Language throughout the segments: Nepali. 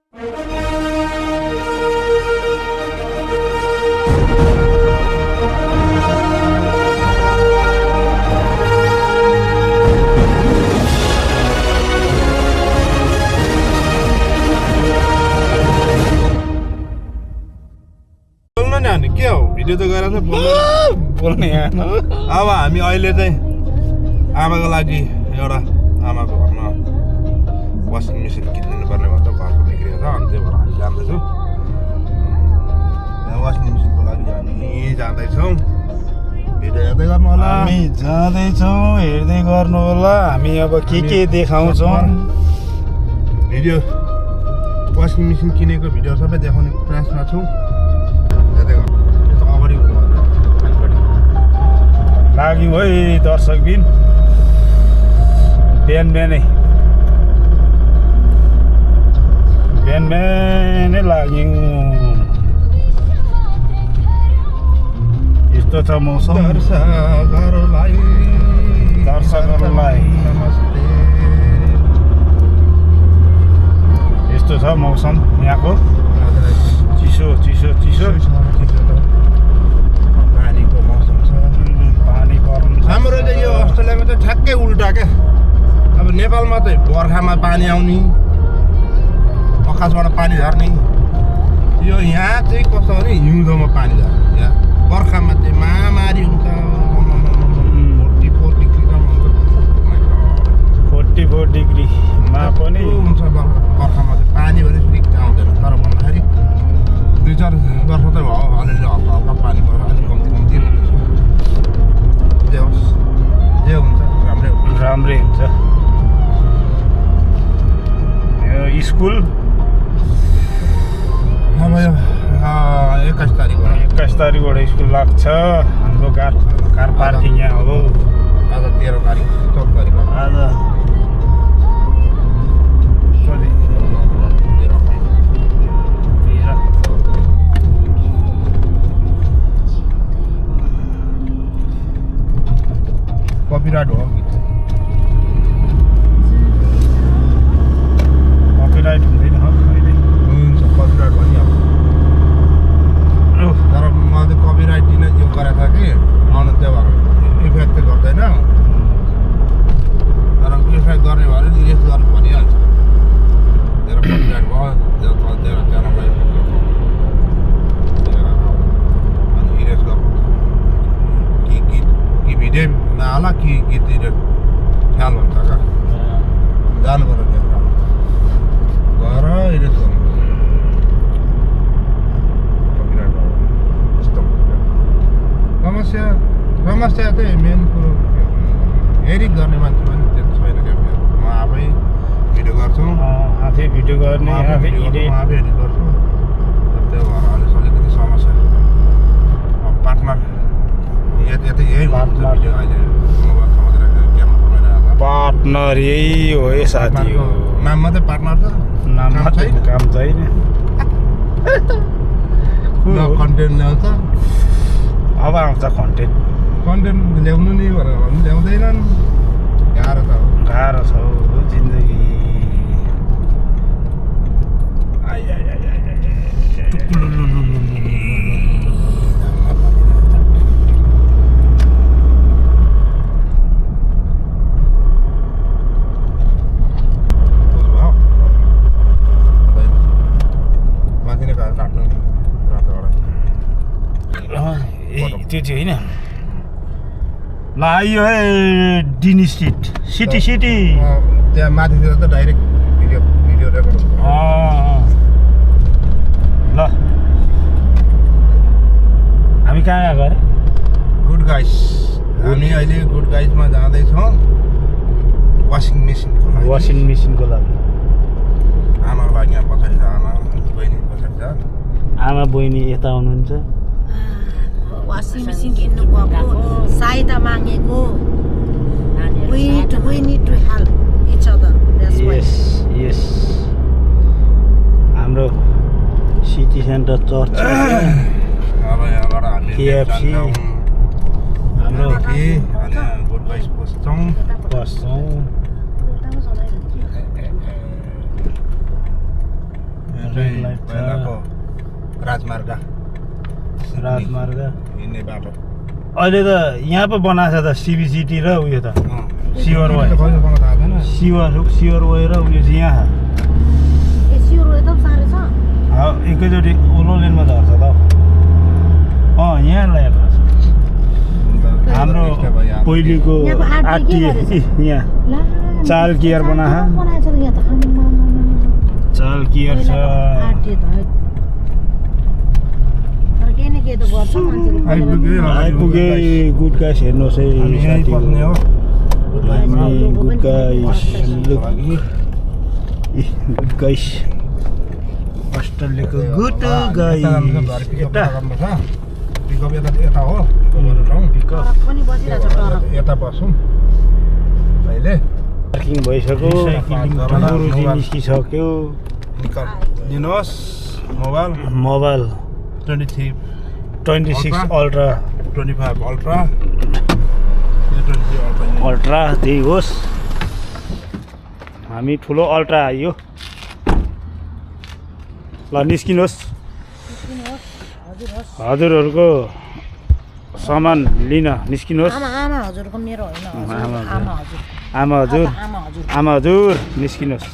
भिडियो त गरेर बोल्ने अब हामी अहिले चाहिँ आमाको लागि एउटा आमाको घरमा वासिङ मेसिन किनिदिनु पर्ने भन्छ घरको बिग्रिएको छ अनि त्यही भएर हामी जाँदैछौँ वासिङ मेसिनको लागि हामी जाँदैछौँ भिडियो हेर्दै गर्नु होला हामी जाँदैछौँ हेर्दै गर्नु होला हामी अब के देखाउँछौँ भिडियो वासिङ मेसिन किनेको भिडियो सबै देखाउने प्रयासमा छौँ हेर्दै गर्नु लाग्यौँ है दर्शकबिन बिहानै लाग्यौँ यस्तो छ मौसम दर्शकहरूलाई यस्तो छ मौसम यहाँको चिसो पानीको मौसम छ पानी पर्नु हाम्रो चाहिँ यो अस्ट्रेलियामा चाहिँ ठ्याक्कै उल्टा क्या अब नेपालमा चाहिँ बर्खामा पानी आउने आकाशबाट पानी झर्ने यो यहाँ चाहिँ कस्तो भने हिउँदोमा पानी झर्ने यहाँ बर्खामा चाहिँ महामारी हुन्छ 44 डिग्रीमा पनि हुन्छ बर्खामा चाहिँ पानी पनि ठिक आउँदैन तर भन्दाखेरि 2-4 वर्ष त भयो अलिअलि हल्का पानी पर्यो अलिक कम्ती जे होस् जे हुन्छ राम्रै हुन्छ यो स्कुल अब यो 21 तारिकबाट स्कुल लाग्छ हाम्रो कार पार्किङ यहाँ हो आज 13 तारिक 14 तारिक आज कपिराइट हो कपिराइट हुँदैन अहिले हुन्छ कपिराइट भनिहाल्छ तर मैले कपिराइट दिन यो गरेको थिएँ कि आउनु त्यो भएर इफेक्ट चाहिँ गर्दैन तर इफेक्ट गर्ने भएर इरेज गर्नु परिहाल्छ तेरो कपिराइट भयो तेरो च्यानललाई इफेक्ट गर्छ अनि इरेज गर्नु कि भिडियो नहाला कि गीत ख्याल भन्छ क्या जानु पर्यो त्यहाँ गएर इरेज गर्नु कपिराइट भयो यस्तो समस्या चाहिँ मेन कुरो एडिट गर्ने मान्छे पनि त्यति छैन क्या म आफै भिडियो गर्छु आफै भिडियो गर्ने आफै एडिट गर्छु त्यही भएर अलिक अलिकति समस्या अब पार्टनर यतै यही हुन्छ भिडियो अहिले पार्टनर यही हो है साथी हो नाम मात्रै पार्टनर छ नाम मात्रै काम छैन कन्टेन्ट ल्याउँछ अब आउँछ कन्टेन्ट ल्याउनु नि भनेर भन्नु ल्याउँदैनन् गाह्रो छ हो जिन्दगी त्यो चाहिँ होइन ल आइयो है डिनी स्ट्रिट सिटी त्यहाँ माथितिर त डाइरेक्ट भिडियो रेकर्ड हुन्छ ल हामी कहाँ गएको अरे गुड गाइस हामी अहिले गुड गाइसमा जाँदैछौँ वासिङ मेसिनको लागि आमाको लागि यहाँ पछाडि छ आमा बहिनी पछाडि छ आमा बहिनी यता हुनुहुन्छ वासिङ मेसिन किन्नु भएको सहायता मागेको we need to help each other. That's why. Yes. हाम्रो सिटी सेन्टर चर्च अब यहाँबाट हामी KFC हाम्रो गुड गाइस बस्छौँ ट्रेफिक लाइट छ पहिलाको राजमार्ग राजमार्ग हिँड्ने बाटो अहिले त यहाँ पो बनाएको छ त सिबिसिटी र उयो त सिवर वाइ कहिले बनाएको थाहा छैन सिवर वाइ र उयो चाहिँ यहाँ ए सिउरो एकदम साह्रो छ एकैचोटि ओलो लेनमा झर्छ त यहाँ ल्याएको छ हाम्रो पहिलेको आरटी यहाँ ला चाल कियर बनाहा बनाएछ त यहाँ त आम्मामामा। चाल कियर छ आरटी त तर केही न केही त गर्छ मान्छेले आइपुगे गुड गाइस हेर्नुहोस् है हामी यहीँ बस्ने हो हामी गुड गाइस गुड गाइस अस्ट्रेलियाको गुड गाइस यता पिकअप यता हो पिकअप ट्रक पनि बसिरहेछ ट्रक यता बसौँ अहिले पार्किङ भइसक्यो गुरुजी निस्किसक्यो दिनुहोस् mobile mobile 26 ultra 25 ultra ultra त्यही होस् हामी ठुलो अल्ट्रा आयो ल निस्किनुहोस् हजुरहरूको सामान लिन निस्किनुहोस् आमा हजुरको मेरो होइन आमा हजुर आमा हजुर आमा हजुर आमा हजुर निस्किनुहोस्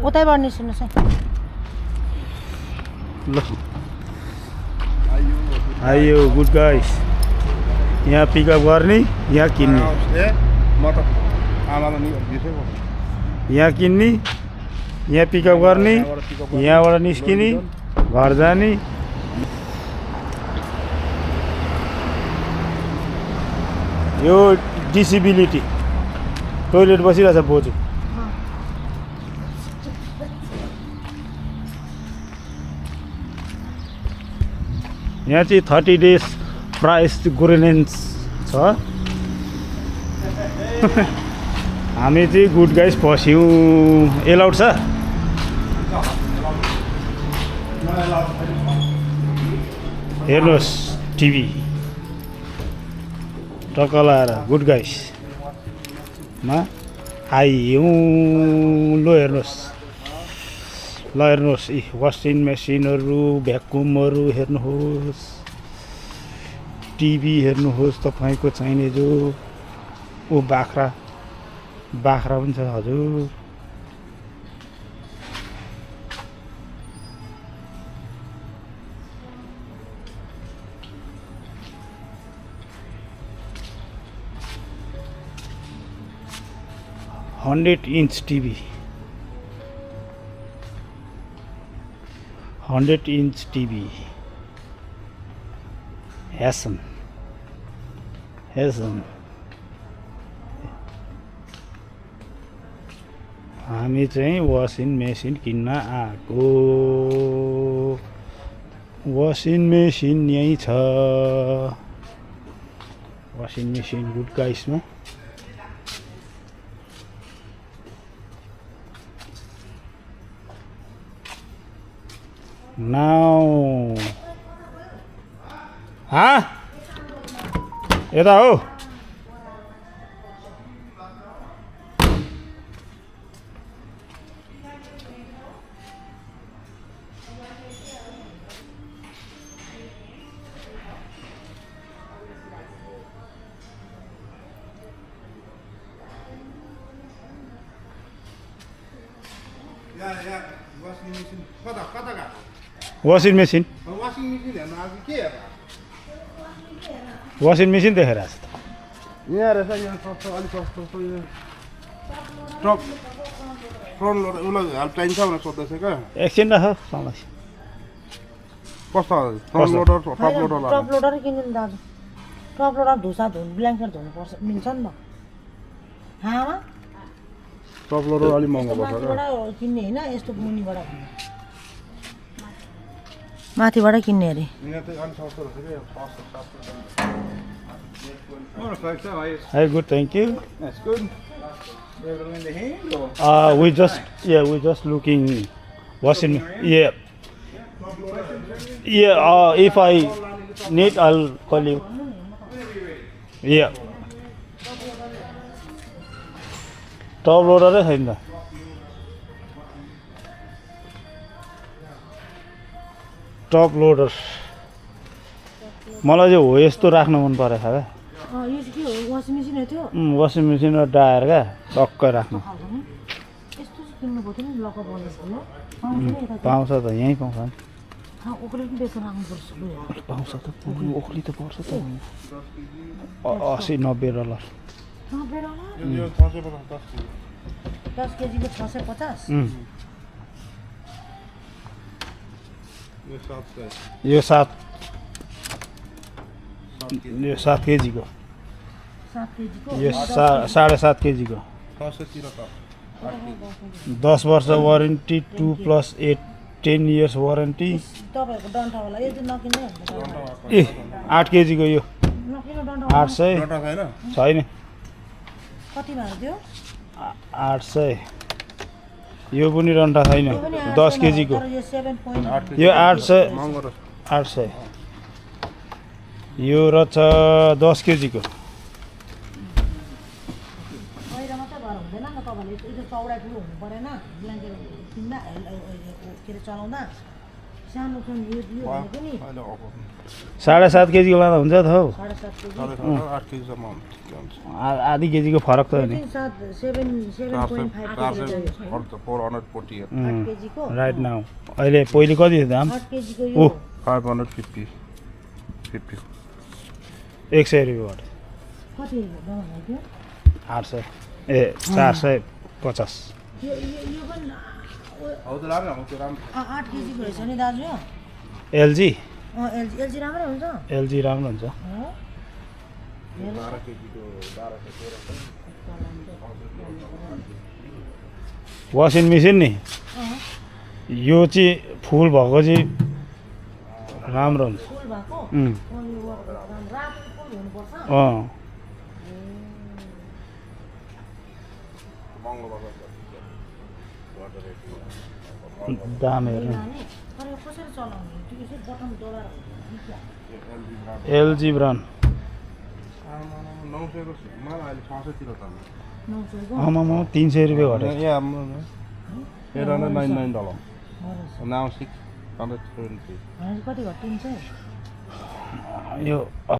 उतैबाट निस्किनुहोस् है ल आयो गुड गाइस यहाँ पिकअप गर्ने यहाँ किन्ने म त आमालाई नि बिर्सेँ यहाँ किन्ने यहाँ पिकअप गर्ने यहाँबाट निस्किने घर जाने यो डिसेबिलिटी टोइलेट बसिरहेछ बोजू यहाँ चाहिँ 30 days प्राइस गोरेनेन्स छ हामी चाहिँ गुड गाइस फस्यौँ एलाउड छ हेर्नुहोस् टिभी टक्क लाएर गुड गाइसमा आइयौँ ल हेर्नुहोस् यी वासिङ मेसिनहरू भ्याकुमहरू हेर्नुहोस् टिभी हेर्नुहोस् तपाईँको चाहिने जो ओ बाख्रा पनि छ हजुर $100-inch TV 100-inch TV Hassan हामी चाहिँ वासिङ मेसिन किन्न आएको वासिङ मेसिन यहीँ छ वासिङ मेसिन गुड गाइसमा नाउ यता हो वासिङ मेसिन देखेर आएको छ यहाँ रहेछ यहाँ सस्तो अलिक सस्तो यो ट्रक फ्रन्ट लोड उसलाई हेल्प चाहिन्छ भनेर सोध्दैछ क्या एकछिन राख समस्या कस्तो front loader top loader top loader किन्नु नि दाजु टप लोडर धुसा ब्ल्याङ्केट धुनुपर्छ मिल्छ नि त हामा टप लोडर अलिक महँगो पर्छ माथिबाट किन्ने होइन यस्तो मुनिबाट किन्ने माथिबाट किन्ने अरे यहाँ चाहिँ अलिक सस्तो रहेछ क्या Hi, good, thank you. That's good. Everything in the hand or? We just looking washing. Yeah. If I need, I'll call you. Yeah. Top loader है ना? टप लोडर मलाई चाहिँ हो यस्तो राख्न मन परेको छ क्या यो चाहिँ के हो वासिङ मेसिन हो त्यो वासिङ मेसिन र ड्रायर क्या टक्कै राख्नु खालको नि यस्तो चाहिँ किन्नु पर्थ्यो नि लक बलेस हो पाउँछ त यहीँ पाउँछ नि ओखली पनि बेच्न राख्नुपर्छ पाउँछ त ओखली त पर्छ त 80-90 यो 650 10 केजीको 650 यो 700 यो 7 केजीको 7 केजीको यो 7.5 केजीको 600 तिर त 10 वर्ष वारेन्टी 2+8 10 इयर्स वारेन्टी तपाईँहरूको डन्ठावाला यो चाहिँ नकिन्ने हुन्छ ए 8 केजीको यो नकिन्नु डन्ठा 800 डटा छैन छैन कति भयो त्यो 800 यो पनि रन्टा छैन 10 केजीको तर यो 7.8 यो 800 महँगो र 800 यो रहेछ 10 केजीको बाहिर मात्रै भएर हुँदैन नि तपाईँले यो चौडा ठुलो हुनु परेन ब्ल्याङ्केट किन्दा के अरे चलाउँदा सानो यो भनेको नि अहिले 7.5 केजीको लाँदा हुन्छ त हौ 7.5 केजी 8 केजीसम्म हुन्छ आधी केजीको फरक त हो नि 7.5 440 8 केजीको राइट नाउ अहिले पहिले कति थियो दाम 8 केजीको ओ यो 550 100 रुपियाँबाट कति दाम भयो 800 ए 450 यो पनि हौ त राम्रो हो त्यो राम्रो 8 केजीको रहेछ नि दाजु एलजी एलजी राम्रै हुन्छ एलजी राम्रो हुन्छ 12 केजीको 1200 वासिङ मेसिन नि यो चाहिँ फुल भएको चाहिँ राम्रो हुन्छ फुल भएको रातो फुल हुनुपर्छ दाम हेर्नु तर यो कसरी चलाउने त्यो चाहिँ बटन डोलर एलजी ब्रान्ड 900 को माल अहिले 600 तिर त 900 को आमामा 300 रुपियाँ घट्यो $899 now 620 कति घटिन्छ यो